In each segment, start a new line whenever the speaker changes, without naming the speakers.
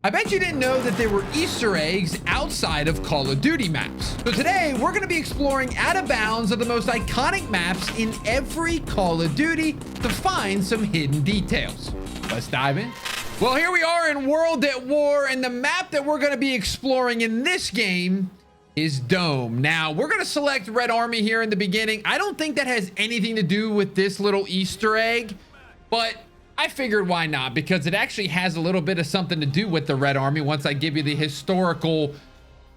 I bet you didn't know that there were Easter eggs outside of Call of Duty maps. So today we're going to be exploring out of bounds of the most iconic maps in every Call of Duty to find some hidden details. Let's dive in. Well, here we are in World at War, and the map that we're going to be exploring in this game is Dome. Now, we're going to select Red Army here in the beginning. I don't think that has anything to do with this little Easter egg, but I figured why not, because it actually has a little bit of something to do with the Red Army once I give you the historical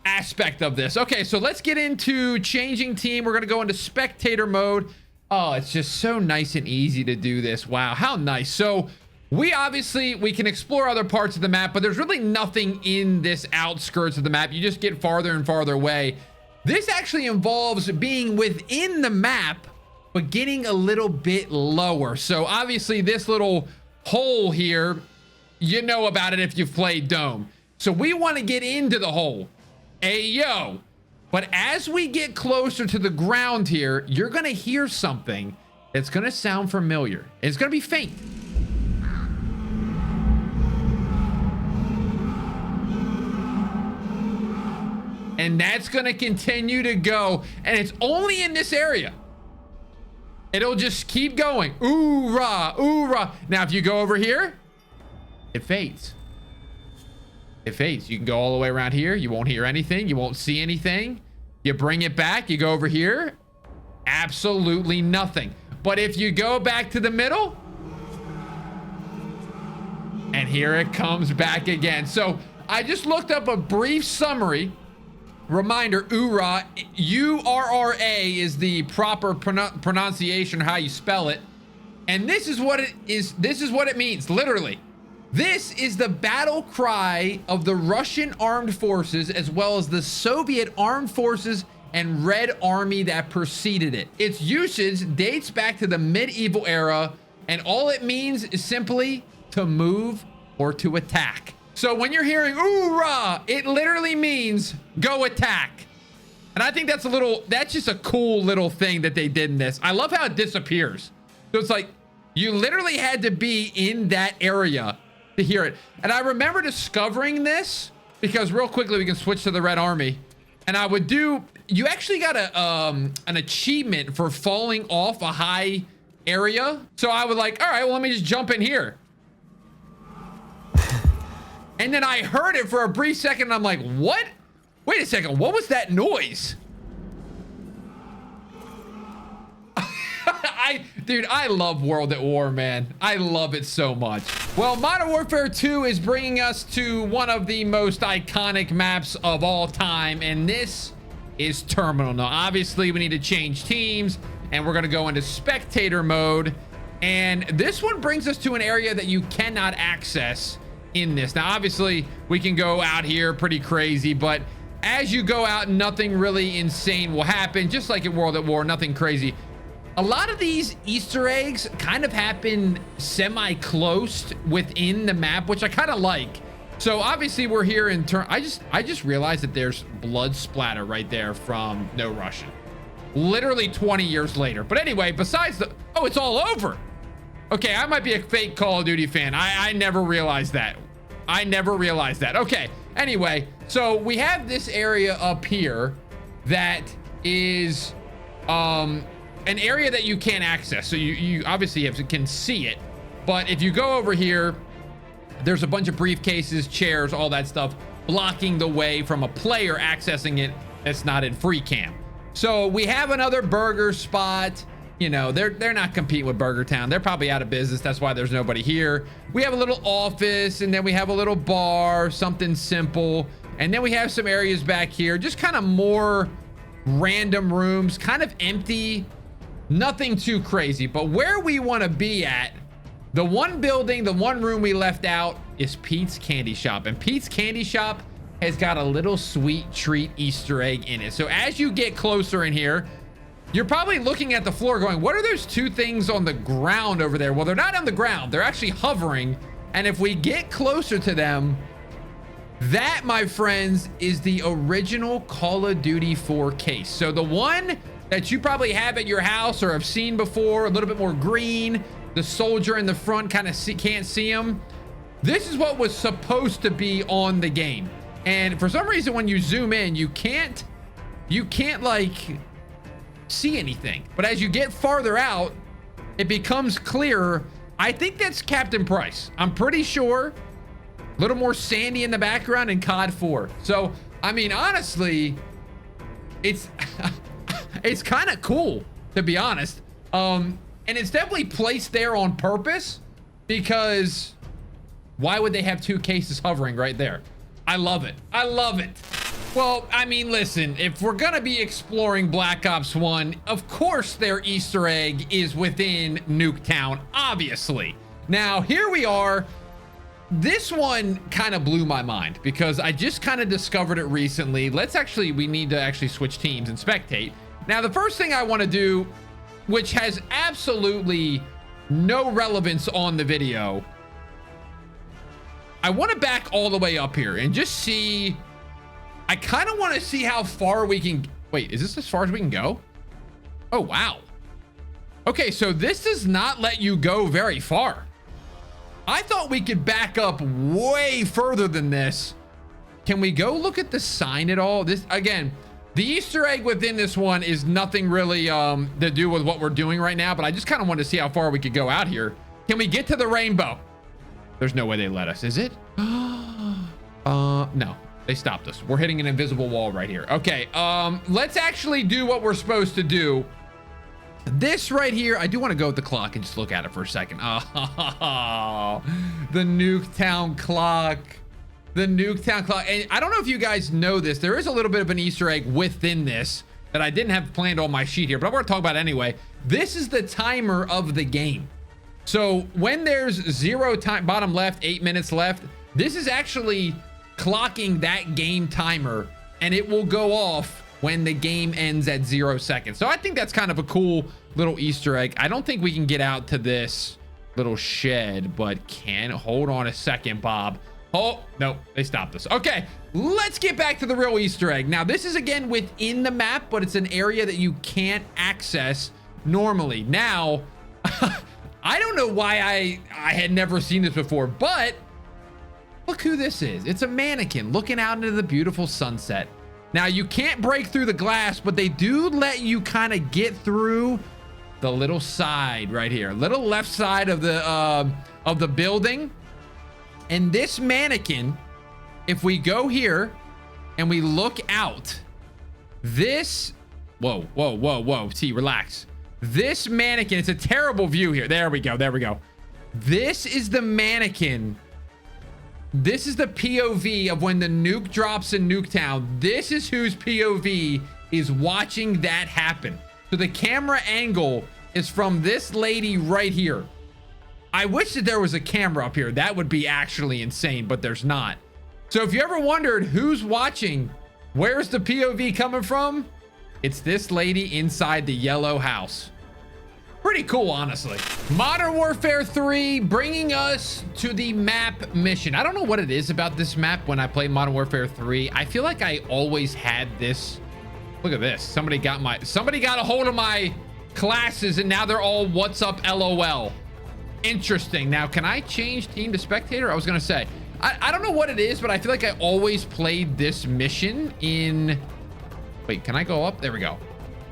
aspect of this. Okay, so let's get into changing team. We're going to go into spectator mode. Oh, it's just so nice and easy to do this. Wow, how nice. So we can explore other parts of the map, but there's really nothing in this outskirts of the map. You just get farther and farther away. This actually involves being within the map, but getting a little bit lower. So obviously this little hole here, you know about it if you've played Dome. So we want to get into the hole. Ayo. But as we get closer to the ground here, you're going to hear something that's going to sound familiar. It's going to be faint. And that's going to continue to go. And it's only in this area. It'll just keep going. Ooh, rah, ooh, rah. Now, if you go over here, it fades. It fades. You can go all the way around here. You won't hear anything. You won't see anything. You bring it back. You go over here. Absolutely nothing. But if you go back to the middle, and here it comes back again. So I just looked up a brief summary. Reminder, URA, U-R-R-A is the proper pronunciation, how you spell it. And this is what it is. This is what it means, literally. This is the battle cry of the Russian armed forces, as well as the Soviet armed forces and Red Army that preceded it. Its usage dates back to the medieval era, and all it means is simply to move or to attack. So when you're hearing "oorah," it literally means go attack. And I think that's just a cool little thing that they did in this. I love how it disappears. So it's like you literally had to be in that area to hear it. And I remember discovering this because real quickly we can switch to the Red Army. And you actually got an achievement for falling off a high area. So I was like, all right, well, let me just jump in here. And then I heard it for a brief second, and I'm like, what? Wait a second, what was that noise? Dude, I love World at War, man. I love it so much. Well, Modern Warfare 2 is bringing us to one of the most iconic maps of all time, and this is Terminal. Now, obviously, we need to change teams, and we're going to go into spectator mode. And this one brings us to an area that you cannot access in this. Now, obviously, we can go out here pretty crazy, but as you go out, nothing really insane will happen. Just like in World at War, nothing crazy. A lot of these Easter eggs kind of happen semi-close within the map, which I kind of like. So obviously we're here in turn. I just realized that there's blood splatter right there from No Russian. Literally 20 years later. But anyway, besides oh, it's all over. Okay, I might be a fake Call of Duty fan. I never realized that. I never realized that. Okay, anyway, so we have this area up here that is an area that you can't access. So you obviously can see it. But if you go over here, there's a bunch of briefcases, chairs, all that stuff blocking the way from a player accessing it that's not in free cam. So we have another burger spot. You know, they're not competing with Burger Town. They're probably out of business. That's why there's nobody here. We have a little office, and then we have a little bar, something simple. And then we have some areas back here, just kind of more random rooms, kind of empty, nothing too crazy. But where we want to be at, the one building, the one room we left out is Pete's Candy Shop. And Pete's Candy Shop has got a little sweet treat Easter egg in it. So as you get closer in here, you're probably looking at the floor going, what are those two things on the ground over there? Well, they're not on the ground. They're actually hovering. And if we get closer to them, that, my friends, is the original Call of Duty 4 case. So the one that you probably have at your house or have seen before, a little bit more green, the soldier in the front kind of can't see him. This is what was supposed to be on the game. And for some reason, when you zoom in, you can't like see anything. But as you get farther out, it becomes clearer. I think that's Captain Price. I'm pretty sure. A little more sandy in the background in COD 4. So, I mean, honestly, it's it's kind of cool, to be honest. And it's definitely placed there on purpose, because why would they have two cases hovering right there? I love it. I love it. Well, I mean, listen, if we're gonna be exploring Black Ops 1, of course their Easter egg is within Nuketown, obviously. Now, here we are. This one kind of blew my mind because I just kind of discovered it recently. We need to actually switch teams and spectate. Now, the first thing I want to do, which has absolutely no relevance on the video, I want to back all the way up here and just see. I kind of want to see how far we can. Wait, is this as far as we can go? Oh, wow. Okay, so this does not let you go very far. I thought we could back up way further than this. Can we go look at the sign at all? This, again, the Easter egg within this one is nothing really to do with what we're doing right now, but I just kind of wanted to see how far we could go out here. Can we get to the rainbow? There's no way they let us, is it? No, they stopped us. We're hitting an invisible wall right here. Okay, let's actually do what we're supposed to do. This right here, I do want to go with the clock and just look at it for a second. Oh, the Nuketown clock. The Nuketown clock. And I don't know if you guys know this. There is a little bit of an Easter egg within this that I didn't have planned on my sheet here, but I'm going to talk about it anyway. This is the timer of the game. So when there's 0 time, bottom left, 8 minutes left, this is actually clocking that game timer, and it will go off when the game ends at 0 seconds. So I think that's kind of a cool little Easter egg. I don't think we can get out to this little shed, but hold on a second, Bob. Oh, no, they stopped us. Okay, let's get back to the real Easter egg. Now, this is again within the map, but it's an area that you can't access normally. Now, I don't know why I had never seen this before, but look who this is. It's a mannequin looking out into the beautiful sunset. Now, you can't break through the glass, but they do let you kind of get through the little side right here, little left side of the building. And this mannequin, if we go here and we look out, this, whoa, T, relax. This mannequin, it's a terrible view here. There we go. This is the mannequin. This is the POV of when the nuke drops in Nuketown. This is whose POV is watching that happen. So the camera angle is from this lady right here. I wish that there was a camera up here. That would be actually insane, but there's not. So if you ever wondered who's watching, where's the POV coming from? It's this lady inside the yellow house. Pretty cool, honestly. Modern Warfare 3 bringing us to the map mission. I don't know what it is about this map when I play Modern Warfare 3. I feel like I always had this. Look at this. Somebody got a hold of my classes and now they're all what's up LOL. Interesting. Now, can I change team to spectator? I was gonna say, I don't know what it is, but I feel like I always played this mission in, wait, can I go up? There we go.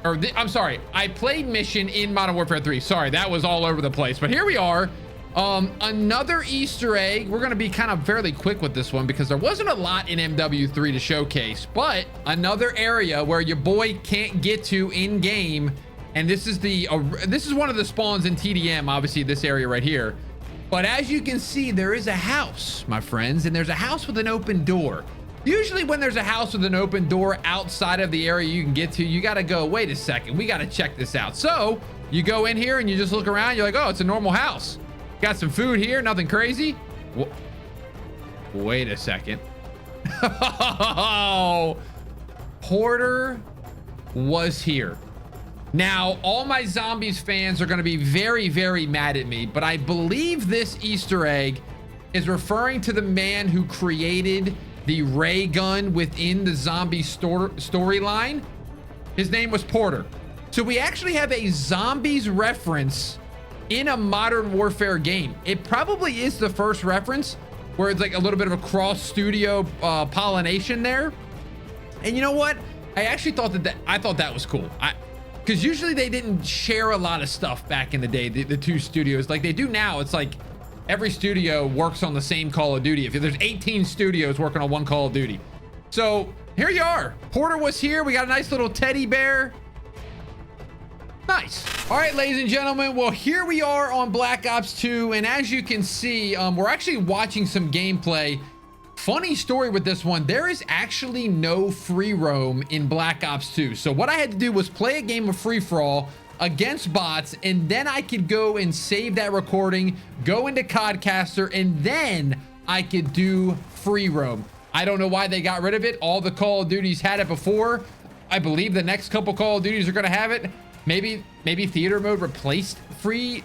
I'm sorry, I played mission in Modern Warfare 3. Sorry, that was all over the place, but here we are. Another Easter egg. We're going to be kind of fairly quick with this one because there wasn't a lot in MW3 to showcase, but another area where your boy can't get to in game. And this is one of the spawns in TDM, obviously this area right here. But as you can see, there is a house, my friends, and there's a house with an open door. Usually when there's a house with an open door outside of the area you can get to, you got to go, wait a second, we got to check this out. So you go in here and you just look around. You're like, oh, it's a normal house. Got some food here, nothing crazy. Wait a second. Porter was here. Now, all my Zombies fans are going to be very, very mad at me, but I believe this Easter egg is referring to the man who created the ray gun within the zombie storyline. His name was Porter. So we actually have a Zombies reference in a Modern Warfare game. It probably is the first reference, where it's like a little bit of a cross studio pollination there. And you know what? I actually thought that was cool. Because usually they didn't share a lot of stuff back in the day, the two studios like they do now. It's like every studio works on the same Call of Duty. If there's 18 studios working on one Call of Duty. So here you are. Porter was here. We got a nice little teddy bear. Nice. All right, ladies and gentlemen. Well, here we are on Black Ops 2. And as you can see, we're actually watching some gameplay. Funny story with this one. There is actually no free roam in Black Ops 2. So what I had to do was play a game of free-for-all against bots, and then I could go and save that recording, go into CODcaster, and then I could do free roam. I don't know why they got rid of it. All the Call of Duties had it before. I believe the next couple Call of Duties are going to have it. Maybe theater mode replaced free.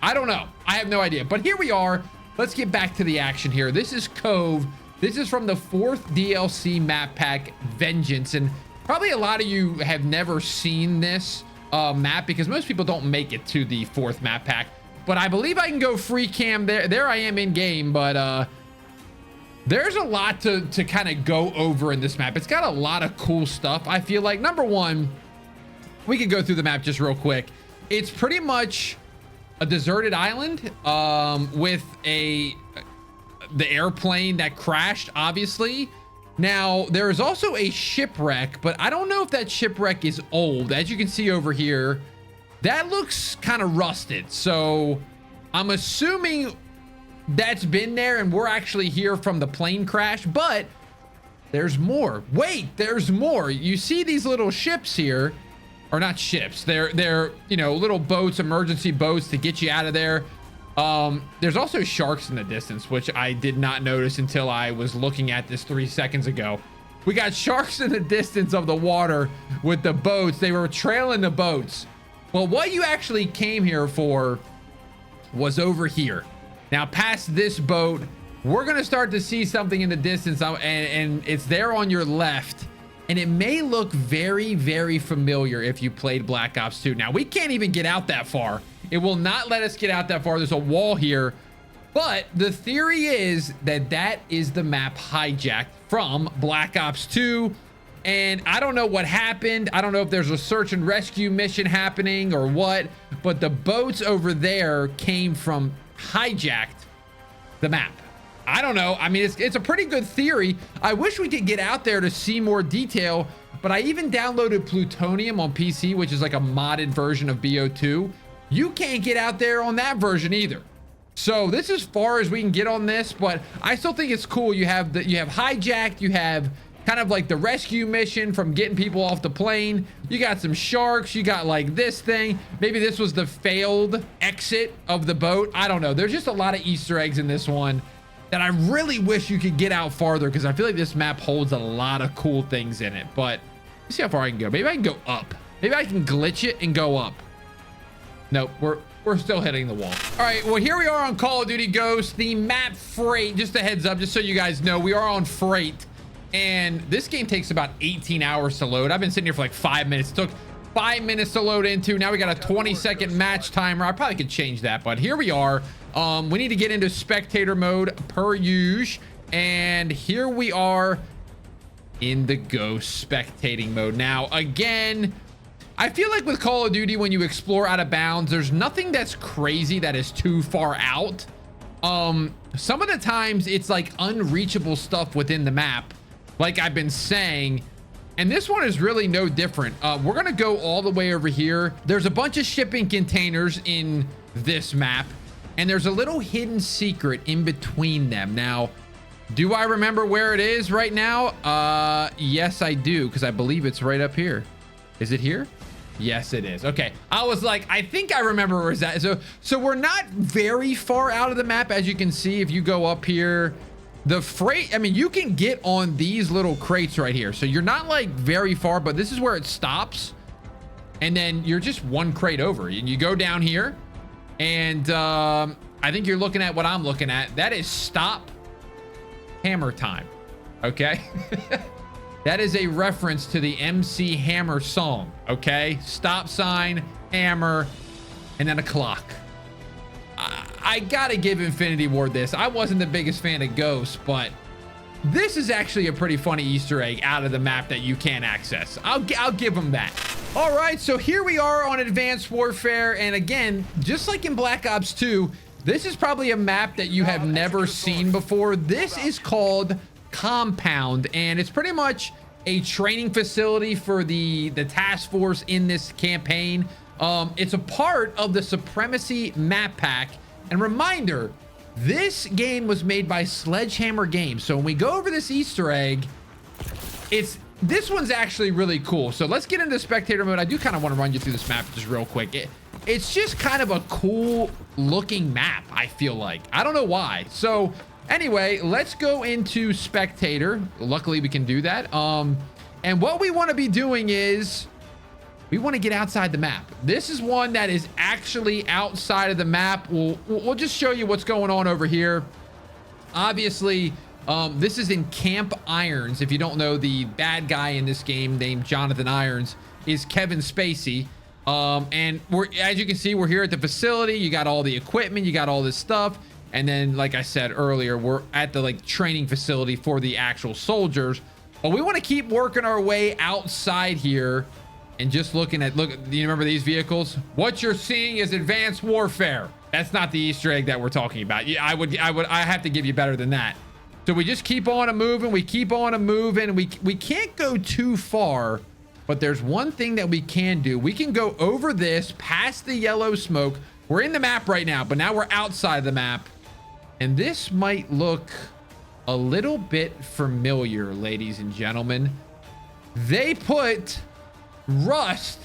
I don't know. I have no idea. But here we are. Let's get back to the action here. This is Cove. This is from the 4th DLC map pack, Vengeance. And probably a lot of you have never seen this map because most people don't make it to the 4th map pack. But I believe I can go free cam there. There I am in game, but there's a lot to kind of go over in this map. It's got a lot of cool stuff. I feel like, number one, we could go through the map just real quick. It's pretty much a deserted island with the airplane that crashed, obviously. Now, there is also a shipwreck, but I don't know if that shipwreck is old. As you can see over here, that looks kind of rusted. So I'm assuming that's been there and we're actually here from the plane crash, but there's more. Wait, there's more. You see these little ships here, or not ships. They're you know, little boats, emergency boats to get you out of there. There's also sharks in the distance, which I did not notice until I was looking at this 3 seconds ago. We got sharks in the distance of the water with the boats. They were trailing the boats. Well, what you actually came here for was over here. Now, past this boat, we're going to start to see something in the distance, and it's there on your left. And it may look very, very familiar if you played Black Ops 2. Now, we can't even get out that far. It will not let us get out that far. There's a wall here. But the theory is that that is the map Hijacked from Black Ops 2. And I don't know what happened. I don't know if there's a search and rescue mission happening or what. But the boats over there came from Hijacked, the map. I don't know. I mean, it's a pretty good theory. I wish we could get out there to see more detail, but I even downloaded Plutonium on PC, which is like a modded version of BO2. You can't get out there on that version either. So this is as far as we can get on this, but I still think it's cool. You have Hijacked, you have kind of like the rescue mission from getting people off the plane. You got some sharks, you got like this thing. Maybe this was the failed exit of the boat. I don't know. There's just a lot of Easter eggs in this one that I really wish you could get out farther, because I feel like this map holds a lot of cool things in it. But let's see how far I can go. Maybe I can go up. Maybe I can glitch it and go up. Nope, we're still hitting the wall. All right, well, here we are on Call of Duty Ghosts, the map Freight. Just a heads up, just so you guys know, we are on Freight, and this game takes about 18 hours to load. I've been sitting here for like 5 minutes. It took 5 minutes to load into. Now we got a 20-second match timer. I probably could change that, but here we are. We need to get into spectator mode per usual, and here we are in the Ghost spectating mode. Now, again, I feel like with Call of Duty, when you explore out of bounds, there's nothing that's crazy that is too far out. Some of the times it's like unreachable stuff within the map, like I've been saying, and this one is really no different. We're gonna go all the way over here. There's a bunch of shipping containers in this map, and there's a little hidden secret in between them. Now, do I remember where it is right now? Yes, I do, because I believe it's right up here. Is it here? Yes, it is. Okay. I was like, I think I remember where it's at. So we're not very far out of the map. As you can see, if you go up here, the freight, I mean, you can get on these little crates right here. So you're not like very far, but this is where it stops. And then you're just one crate over, and you go down here, and I think you're looking at what I'm looking at. That is stop hammer time. Okay. That is a reference to the MC Hammer song. Okay. Stop sign, hammer, and then a clock. I I gotta give Infinity Ward this. I wasn't the biggest fan of Ghost, but this is actually a pretty funny Easter egg out of the map that you can't access. I'll give them that. All right, so here we are on Advanced Warfare, and again, just like in Black Ops 2, this is probably a map that you have never seen before. This is called Compound, and it's pretty much a training facility for the task force in this campaign. It's a part of the Supremacy map pack. And reminder, this game was made by Sledgehammer Games. So when we go over this Easter egg, this one's actually really cool. So let's get into spectator mode. I do kind of want to run you through this map just real quick. It's just kind of a cool looking map, I feel like. I don't know why. So anyway, let's go into spectator. Luckily we can do that. And what we want to be doing is we want to get outside the map. This is one that is actually outside of the map. We'll just show you what's going on over here. Obviously, this is in Camp Irons. If you don't know, the bad guy in this game named Jonathan Irons is Kevin Spacey. And as you can see, we're here at the facility. You got all the equipment, you got all this stuff. And then, like I said earlier, we're at the training facility for the actual soldiers. But we want to keep working our way outside here. And just looking at, do you remember these vehicles? What you're seeing is Advanced Warfare. That's not the Easter egg that we're talking about. Yeah, I have to give you better than that. So we just keep on moving. We keep on moving. We can't go too far, but there's one thing that we can do. We can go over this, past the yellow smoke. We're in the map right now, but now we're outside the map. And this might look a little bit familiar, ladies and gentlemen. They put Rust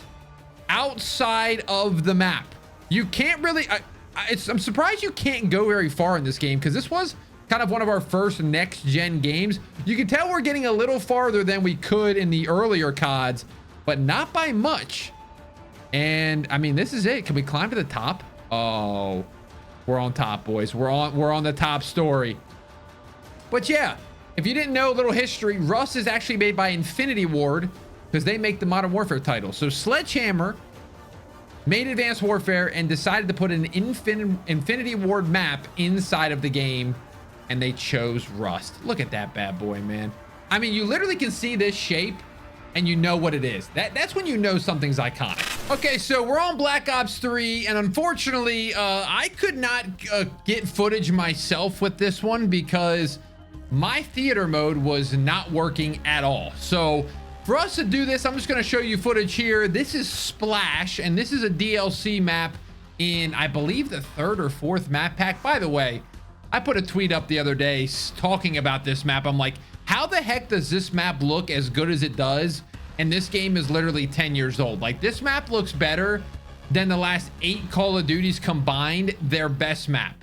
outside of the map. You can't really I'm surprised you can't go very far in this game, because this was kind of one of our first next gen games. You can tell we're getting a little farther than we could in the earlier CODs, but not by much. And I mean, this is it. Can we climb to the top? Oh, we're on top, boys. We're on the top story. But yeah, if you didn't know, a little history, Rust is actually made by Infinity Ward, because they make the Modern Warfare title. So Sledgehammer made Advanced Warfare and decided to put an Infinity Ward map inside of the game, and they chose Rust. Look at that bad boy, man. I mean, you literally can see this shape and you know what it is. That's when you know something's iconic. Okay, so we're on Black Ops 3, and unfortunately, I could not get footage myself with this one because my theater mode was not working at all. So for us to do this, I'm just going to show you footage here. This is Splash, and this is a DLC map in, I believe, the 3rd or 4th map pack. By the way, I put a tweet up the other day talking about this map. I'm like, how the heck does this map look as good as it does? And this game is literally 10 years old. Like, this map looks better than the last 8 Call of Duties combined, their best map.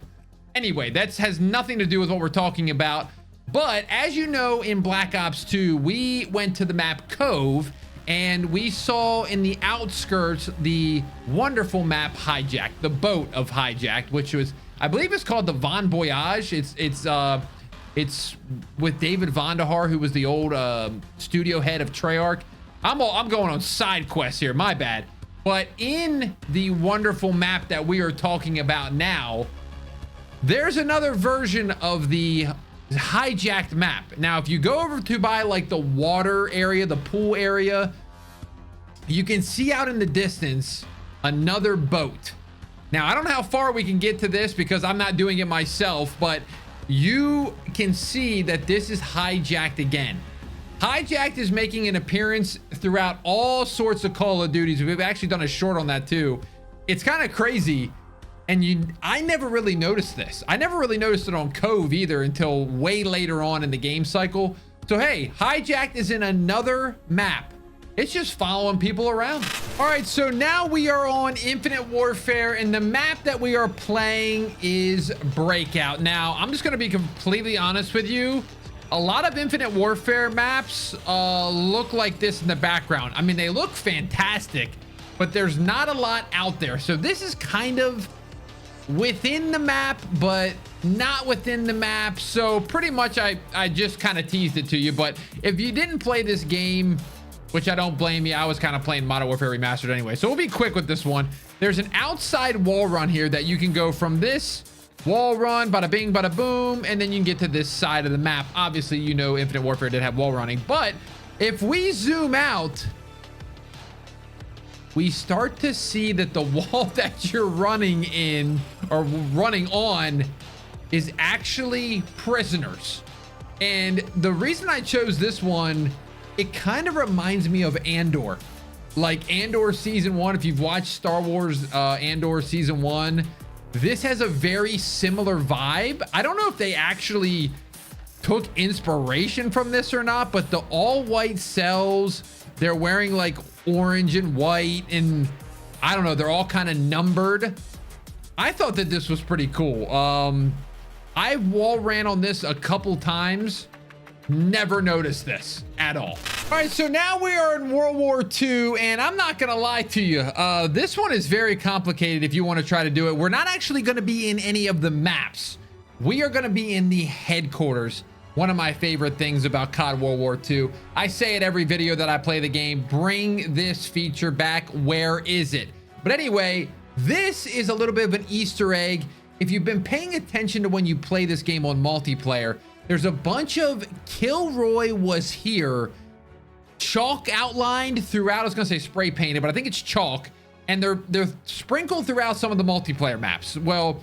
Anyway, that has nothing to do with what we're talking about. But as you know, in Black Ops 2, we went to the map Cove, and we saw in the outskirts the wonderful map Hijacked, the boat of Hijacked, which was, I believe it's called the Von Voyage. It's with David Vonderhaar, who was the old studio head of Treyarch. I'm going on side quests here, my bad. But in the wonderful map that we are talking about now, there's another version of the Hijacked map. Now, if you go over to by like the water area, the pool area, you can see out in the distance another boat. Now, I don't know how far we can get to this because I'm not doing it myself, but you can see that this is Hijacked again. Hijacked is making an appearance throughout all sorts of Call of Duties. We've actually done a short on that too. It's kind of crazy. And I never really noticed this. I never really noticed it on Cove either until way later on in the game cycle. So hey, Hijacked is in another map. It's just following people around. All right, so now we are on Infinite Warfare, and the map that we are playing is Breakout. Now, I'm just gonna be completely honest with you. A lot of Infinite Warfare maps look like this in the background. I mean, they look fantastic, but there's not a lot out there. So this is kind of within the map, but not within the map. So pretty much I just kind of teased it to you. But if you didn't play this game, which I don't blame you, I was kind of playing Modern Warfare Remastered anyway, so we'll be quick with this one. There's an outside wall run here that you can go from this wall run, bada bing, bada boom, and then you can get to this side of the map. Obviously, you know, Infinite Warfare did have wall running, but if we zoom out, we start to see that the wall that you're running in or running on is actually prisoners. And the reason I chose this one, it kind of reminds me of Andor. Like Andor season 1, if you've watched Star Wars Andor season 1, this has a very similar vibe. I don't know if they actually took inspiration from this or not, but the all white cells, they're wearing like orange and white, and I don't know, they're all kind of numbered. I thought that this was pretty cool. I wall ran on this a couple times, never noticed this at all. All right, so now we are in World War II, and I'm not gonna lie to you, this one is very complicated if you want to try to do it. We're not actually going to be in any of the maps. We are going to be in the headquarters. One of my favorite things about COD World War II. I say it every video that I play the game, bring this feature back. Where is it? But anyway, this is a little bit of an Easter egg. If you've been paying attention to when you play this game on multiplayer, there's a bunch of Kilroy was here, chalk outlined throughout. I was gonna say spray painted, but I think it's chalk, and they're sprinkled throughout some of the multiplayer maps. Well,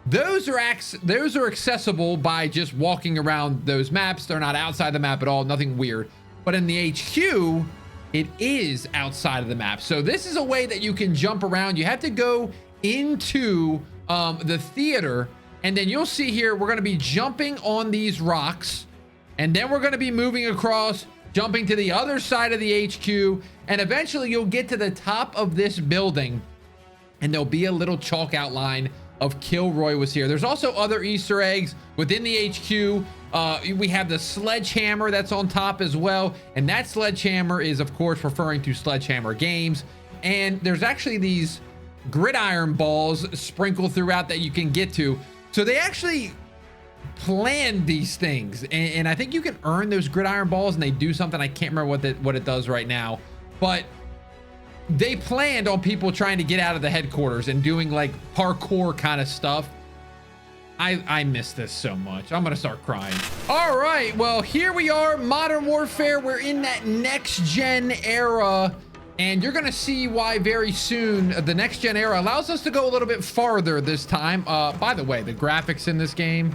those are accessible by just walking around those maps. They're not outside the map at all, nothing weird. But in the HQ, it is outside of the map. So this is a way that you can jump around. You have to go into the theater, and then you'll see here, we're gonna be jumping on these rocks, and then we're gonna be moving across, jumping to the other side of the HQ, and eventually you'll get to the top of this building, and there'll be a little chalk outline of Kilroy was here. There's also other Easter eggs within the HQ. We have the sledgehammer that's on top as well, and that sledgehammer is of course referring to Sledgehammer Games. And there's actually these gridiron balls sprinkled throughout that you can get to. So they actually planned these things, and I think you can earn those gridiron balls, and they do something. I can't remember what it does right now, but they planned on people trying to get out of the headquarters and doing like parkour kind of stuff. I miss this so much. I'm gonna start crying. All right, well, here we are, Modern Warfare. We're in that next gen era, and you're gonna see why very soon. The next gen era allows us to go a little bit farther this time. By the way, the graphics in this game,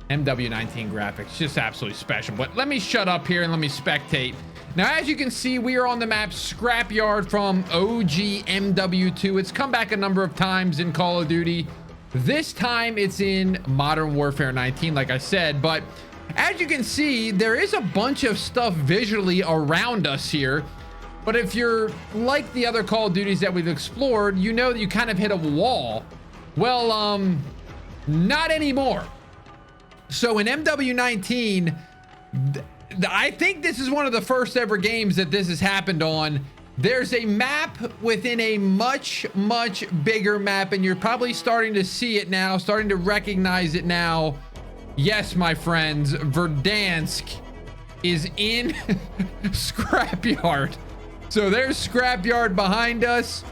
MW19 graphics, just absolutely special. But let me shut up here and let me spectate. Now, as you can see, we are on the map Scrapyard from OG MW2. It's come back a number of times in Call of Duty. This time it's in Modern Warfare 19, like I said. But as you can see, there is a bunch of stuff visually around us here. But if you're like the other Call of Duties that we've explored, you know that you kind of hit a wall. Well, not anymore. So in MW19, I think this is one of the first ever games that this has happened on. There's a map within a much, much bigger map, and you're probably starting to see it now, starting to recognize it now. Yes, my friends, Verdansk is in Scrapyard. So there's Scrapyard behind us,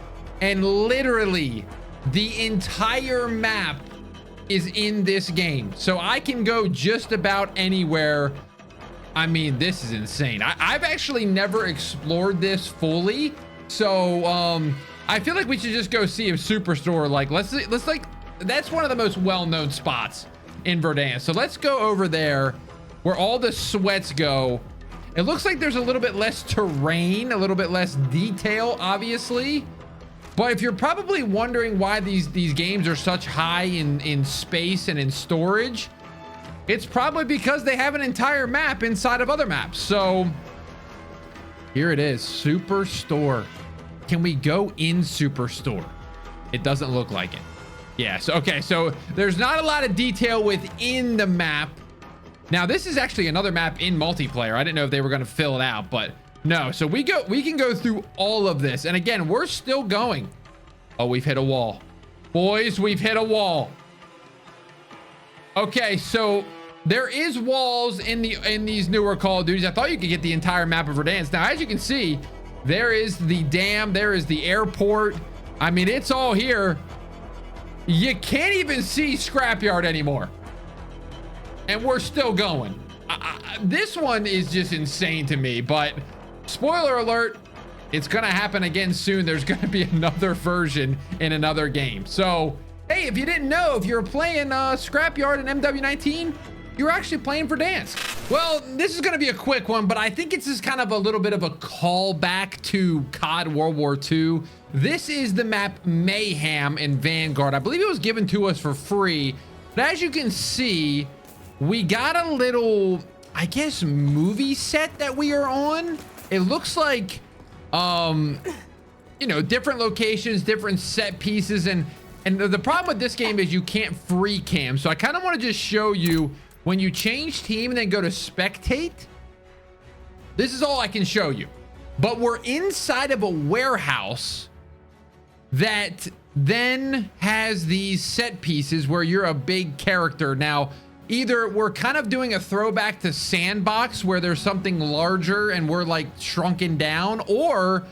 and literally the entire map is in this game. So I can go just about anywhere. I mean, this is insane. I've actually never explored this fully, so I feel like we should just go see a Superstore. Like, let's like, that's one of the most well-known spots in Verdansk. So let's go over there where all the sweats go. It looks like there's a little bit less terrain, a little bit less detail, obviously. But if you're probably wondering why these games are such high in space and in storage, it's probably because they have an entire map inside of other maps. So here it is, Superstore. Can we go in Superstore? It doesn't look like it. Yes. Okay, so there's not a lot of detail within the map. Now, this is actually another map in multiplayer. I didn't know if they were going to fill it out, but no. So we can go through all of this. And again, we're still going. Oh, we've hit a wall. Boys, we've hit a wall. Okay, so there is walls in these newer Call of Duties. I thought you could get the entire map of Verdansk. Now, as you can see, there is the dam, there is the airport. I mean, it's all here. You can't even see Scrapyard anymore. And we're still going. This one is just insane to me, but spoiler alert, it's going to happen again soon. There's going to be another version in another game. So, hey, if you didn't know, if you're playing Scrapyard and MW19, you're actually playing Verdansk. Well, this is going to be a quick one, but I think it's just kind of a little bit of a callback to COD World War II. This is the map Mayhem in Vanguard. I believe it was given to us for free. But as you can see, we got a little, I guess, movie set that we are on. It looks like, you know, different locations, different set pieces. And the problem with this game is you can't free cam. So I kind of want to just show you when you change team and then go to spectate. This is all I can show you. But we're inside of a warehouse that then has these set pieces where you're a big character. Now, either we're kind of doing a throwback to Sandbox where there's something larger and we're like shrunken down, or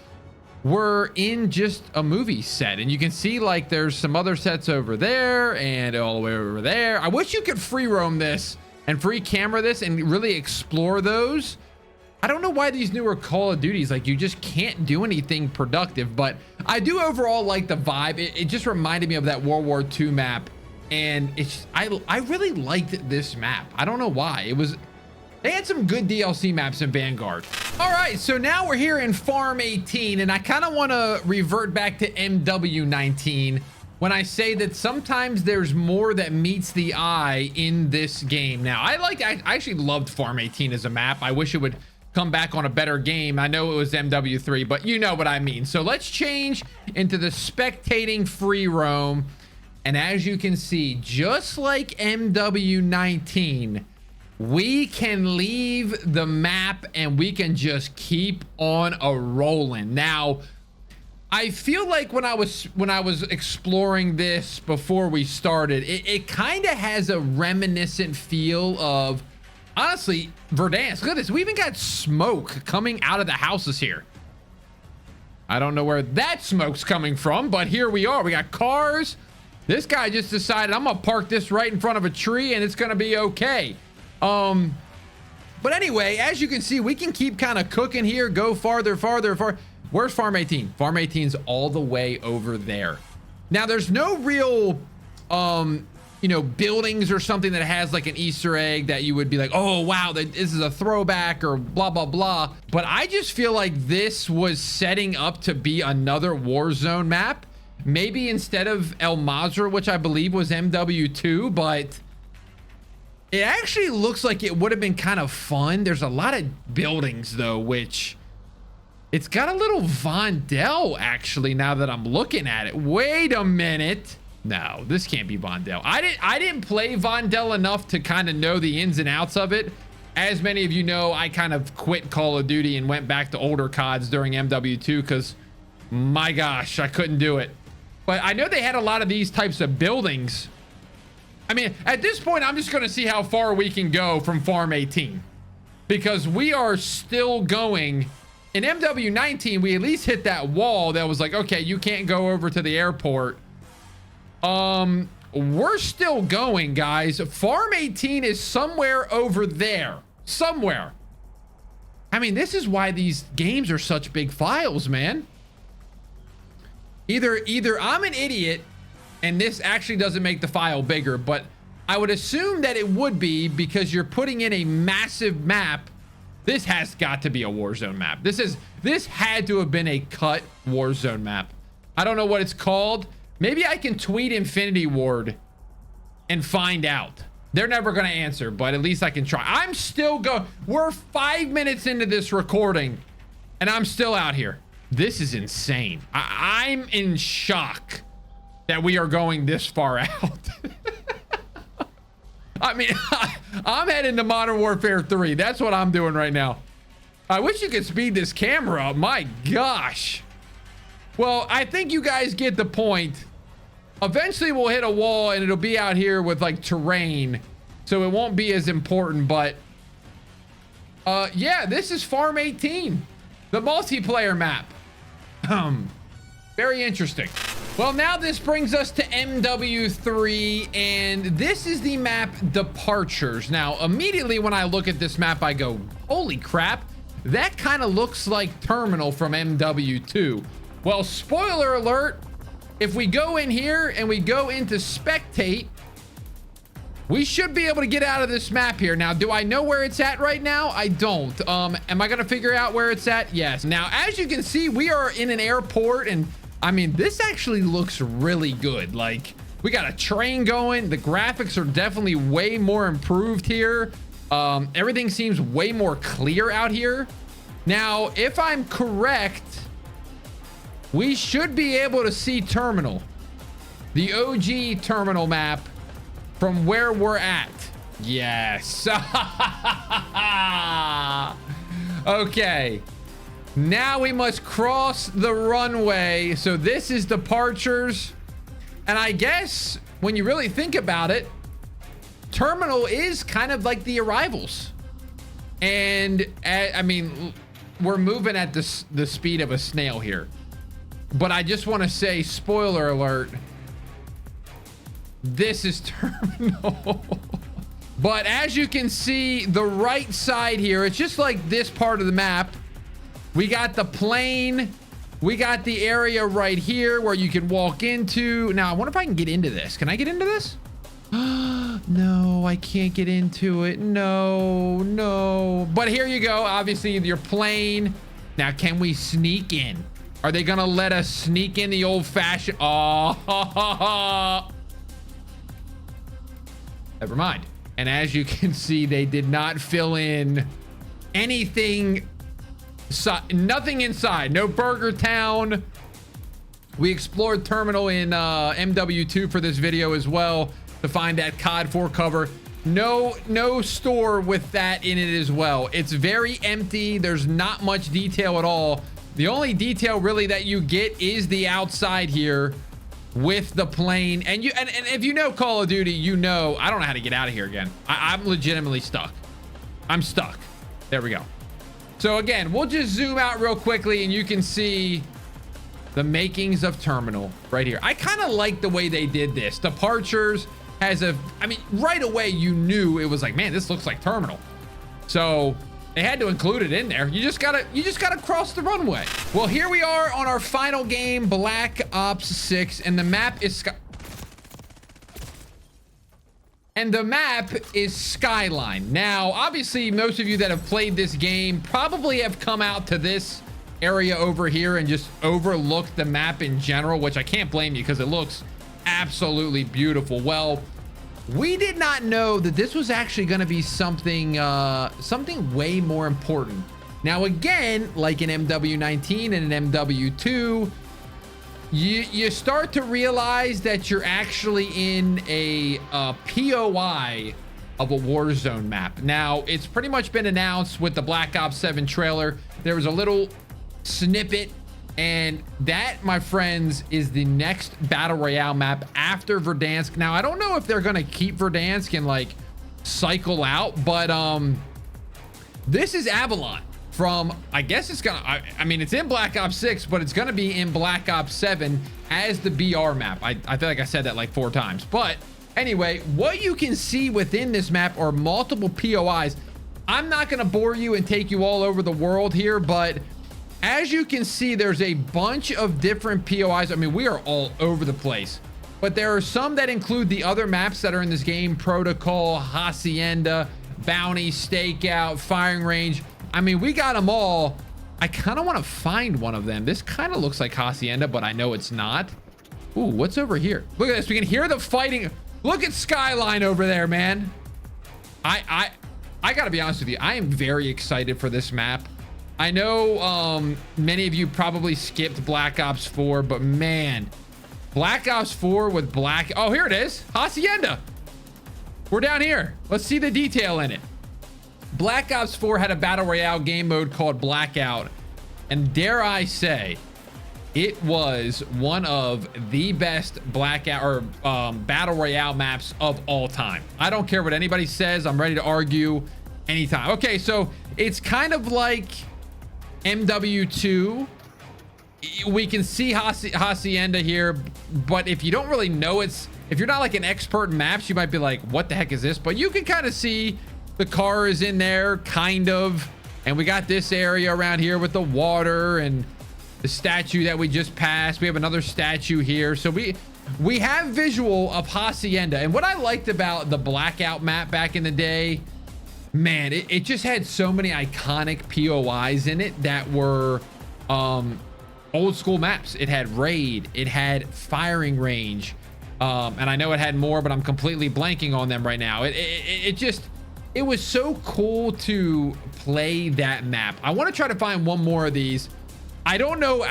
we're in just a movie set. And you can see like there's some other sets over there and all the way over there. I wish you could free roam this and free camera this and really explore those. I don't know why these newer Call of Duties, like, you just can't do anything productive, but I do overall like the vibe. It just reminded me of that World War II map, and it's I really liked this map. I don't know why. They had some good DLC maps in Vanguard. All right, so now we're here in Farm 18, and I kind of want to revert back to MW19 when I say that sometimes there's more that meets the eye in this game. Now, I actually loved Farm 18 as a map. I wish it would come back on a better game. I know it was MW3, but you know what I mean. So let's change into the spectating free roam. And as you can see, just like MW19, we can leave the map and we can just keep on a rolling. Now, I feel like when I was exploring this before we started, it kind of has a reminiscent feel of, honestly, Verdansk. Look at this. We even got smoke coming out of the houses here. I don't know where that smoke's coming from, but here we are. We got cars. This guy just decided I'm gonna park this right in front of a tree and it's gonna be okay. But anyway, as you can see, we can keep kind of cooking here, go farther. Where's Farm 18? Farm 18's all the way over there. Now, there's no real, you know, buildings or something that has like an Easter egg that you would be like, oh, wow, this is a throwback or blah, blah, blah. But I just feel like this was setting up to be another Warzone map. Maybe instead of El Mazrah, which I believe was MW2, but it actually looks like it would have been kind of fun. There's a lot of buildings, though, which it's got a little Vondel, actually, now that I'm looking at it. Wait a minute. No, this can't be Vondel. I didn't play Vondel enough to kind of know the ins and outs of it. As many of you know, I kind of quit Call of Duty and went back to older CODs during MW2 because, my gosh, I couldn't do it. But I know they had a lot of these types of buildings. I mean, at this point, I'm just going to see how far we can go from Farm 18. Because we are still going. In MW19, we at least hit that wall that was like, okay, you can't go over to the airport. We're still going, guys. Farm 18 is somewhere over there. Somewhere. I mean, this is why these games are such big files, man. Either I'm an idiot and this actually doesn't make the file bigger, but I would assume that it would be because you're putting in a massive map. This has got to be a Warzone map. This had to have been a cut Warzone map. I don't know what it's called. Maybe I can tweet Infinity Ward and find out. They're never going to answer, but at least I can try. I'm still going. We're 5 minutes into this recording and I'm still out here. This is insane. I'm in shock that we are going this far out. I mean, I'm heading to Modern Warfare 3. That's what I'm doing right now. I wish you could speed this camera up. My gosh. Well, I think you guys get the point. Eventually we'll hit a wall and it'll be out here with like terrain, so it won't be as important. But yeah, this is Farm 18, the multiplayer map. Very interesting. Well, now this brings us to MW3, and this is the map Departures. Now, immediately when I look at this map, I go, holy crap, that kind of looks like Terminal from MW2. Well, spoiler alert, if we go in here and we go into Spectate, we should be able to get out of this map here. Now, do I know where it's at right now? I don't. Am I gonna figure out where it's at? Yes. Now, as you can see, we are in an airport, and I mean, this actually looks really good. Like, we got a train going. The graphics are definitely way more improved here. Everything seems way more clear out here. Now, if I'm correct, we should be able to see Terminal, the OG Terminal map from where we're at. Yes. Okay. Now we must cross the runway. So this is Departures. And I guess when you really think about it, Terminal is kind of like the Arrivals. And I mean, we're moving at the speed of a snail here. But I just want to say, spoiler alert, this is Terminal. But as you can see, the right side here, it's just like this part of the map. We got the plane. We got the area right here where you can walk into. Now, I wonder if I can get into this. Can I get into this? No, I can't get into it. No. But here you go. Obviously, your plane. Now, can we sneak in? Are they going to let us sneak in the old-fashioned? Oh, never mind. And as you can see, they did not fill in anything. Nothing inside. No Burger Town. We explored Terminal in MW2 for this video as well to find that COD 4 cover. No store with that in it as well. It's very empty. There's not much detail at all. The only detail really that you get is the outside here with the plane. And if you know Call of Duty, you know I don't know how to get out of here again. I'm legitimately stuck. I'm stuck. There we go. So again, we'll just zoom out real quickly and you can see the makings of Terminal right here. I kind of like the way they did this. Departures has I mean, right away you knew it was like, man, this looks like Terminal. So they had to include it in there. You just gotta cross the runway. Well, here we are on our final game, Black Ops 6, and the map is Skyline. Now, obviously, most of you that have played this game probably have come out to this area over here and just overlooked the map in general, which I can't blame you because it looks absolutely beautiful. Well, we did not know that this was actually going to be something way more important. Now, again, like in MW19 and in MW2, you start to realize that you're actually in a POI of a Warzone map. Now, it's pretty much been announced with the Black Ops 7 trailer. There was a little snippet, and that, my friends, is the next Battle Royale map after Verdansk. Now, I don't know if they're going to keep Verdansk and, like, cycle out, but this is Avalon. From, I guess it's gonna, I mean, it's in Black Ops 6, but it's gonna be in Black Ops 7 as the BR map. I feel like I said that like 4 times. But anyway, what you can see within this map are multiple POIs. I'm not gonna bore you and take you all over the world here, but as you can see, there's a bunch of different POIs. I mean, we are all over the place. But there are some that include the other maps that are in this game: Protocol, Hacienda, Bounty, Stakeout, Firing Range. I mean, we got them all. I kind of want to find one of them. This kind of looks like Hacienda, but I know it's not. Ooh, what's over here? Look at this. We can hear the fighting. Look at Skyline over there, man. I gotta be honest with you. I am very excited for this map. I know many of you probably skipped Black Ops 4, but man, Black Ops 4 with oh, here it is. Hacienda. We're down here. Let's see the detail in it. Black Ops 4 had a battle royale game mode called Blackout, and dare I say, it was one of the best Blackout or battle royale maps of all time. I don't care what anybody says. I'm ready to argue anytime. Okay, so it's kind of like MW2 we can see Hacienda here, but if you don't really know if you're not like an expert in maps, you might be like, what the heck is this? But you can kind of see the car is in there, kind of. And we got this area around here with the water and the statue that we just passed. We have another statue here. So we have visual of Hacienda. And what I liked about the Blackout map back in the day, man, it just had so many iconic POIs in it that were old school maps. It had raid, it had firing range, and I know it had more, but I'm completely blanking on them right now. It was so cool to play that map. I want to try to find one more of these. I don't know.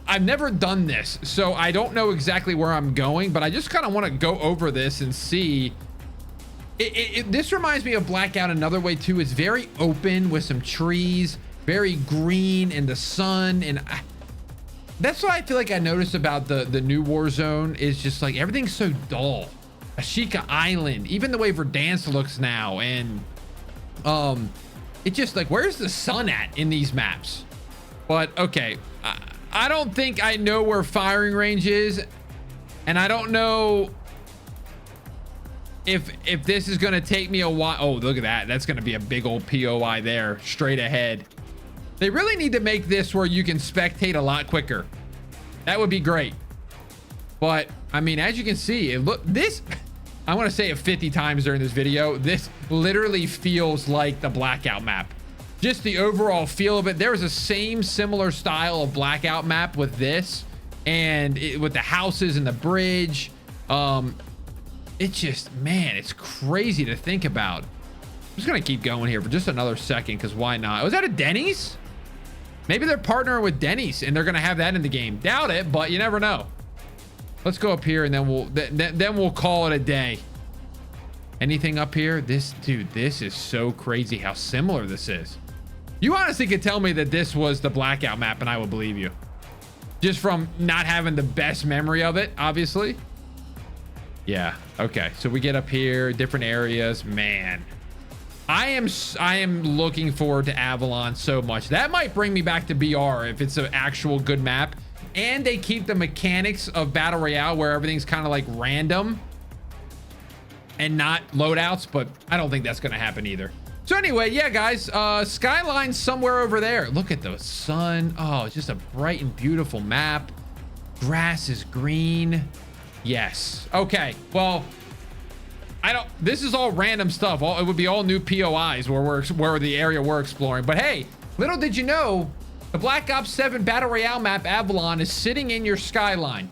I've never done this, so I don't know exactly where I'm going, but I just kind of want to go over this and see. This reminds me of Blackout another way too. It's very open with some trees, very green in the sun, and that's what I feel like I noticed about the new Warzone is just like everything's so dull. Ashika Island, even the way Verdansk looks now, and it's just like, where's the sun at in these maps? But okay, I don't think I know where firing range is, and I don't know if this is gonna take me a while. Oh, look at that. That's gonna be a big old POI there, straight ahead. They really need to make this where you can spectate a lot quicker. That would be great. But I mean, as you can see, I want to say it 50 times during this video. This literally feels like the Blackout map. Just the overall feel of it. There was a similar style of Blackout map with this, and with the houses and the bridge. It's just, man, it's crazy to think about. I'm just gonna keep going here for just another second, because why not? Was that a Denny's? Maybe they're partnering with Denny's and they're gonna have that in the game. Doubt it, but you never know. Let's go up here and then we'll call it a day. Anything up here? This is so crazy how similar this is. You honestly could tell me that this was the Blackout map and I would believe you. Just from not having the best memory of it, obviously. Yeah, okay. So we get up here, different areas. Man, I am looking forward to Avalon so much. That might bring me back to BR if it's an actual good map. And they keep the mechanics of Battle Royale where everything's kind of like random and not loadouts, but I don't think that's going to happen either. So anyway, yeah, guys, Skyline's somewhere over there. Look at the sun. Oh, it's just a bright and beautiful map. Grass is green. Yes. Okay. Well, this is all random stuff. It would be all new POIs where the area we're exploring. But hey, little did you know, the Black Ops 7 Battle Royale map Avalon is sitting in your skyline.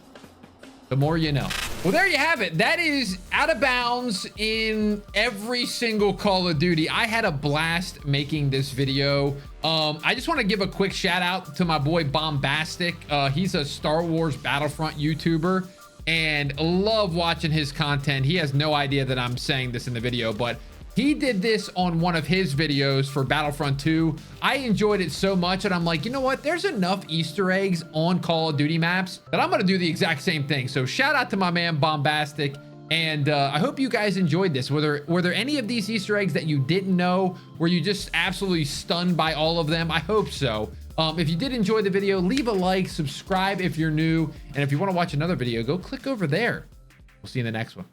The more you know. Well, there you have it. That is out of bounds in every single Call of Duty. I had a blast making this video. I just want to give a quick shout out to my boy Bombastic. He's a Star Wars Battlefront YouTuber and love watching his content. He has no idea that I'm saying this in the video, but he did this on one of his videos for Battlefront 2. I enjoyed it so much, and I'm like, you know what? There's enough Easter eggs on Call of Duty maps that I'm going to do the exact same thing. So shout out to my man Bombastic, and I hope you guys enjoyed this. Were there any of these Easter eggs that you didn't know? Were you just absolutely stunned by all of them? I hope so. If you did enjoy the video, leave a like, subscribe if you're new, and if you want to watch another video, go click over there. We'll see you in the next one.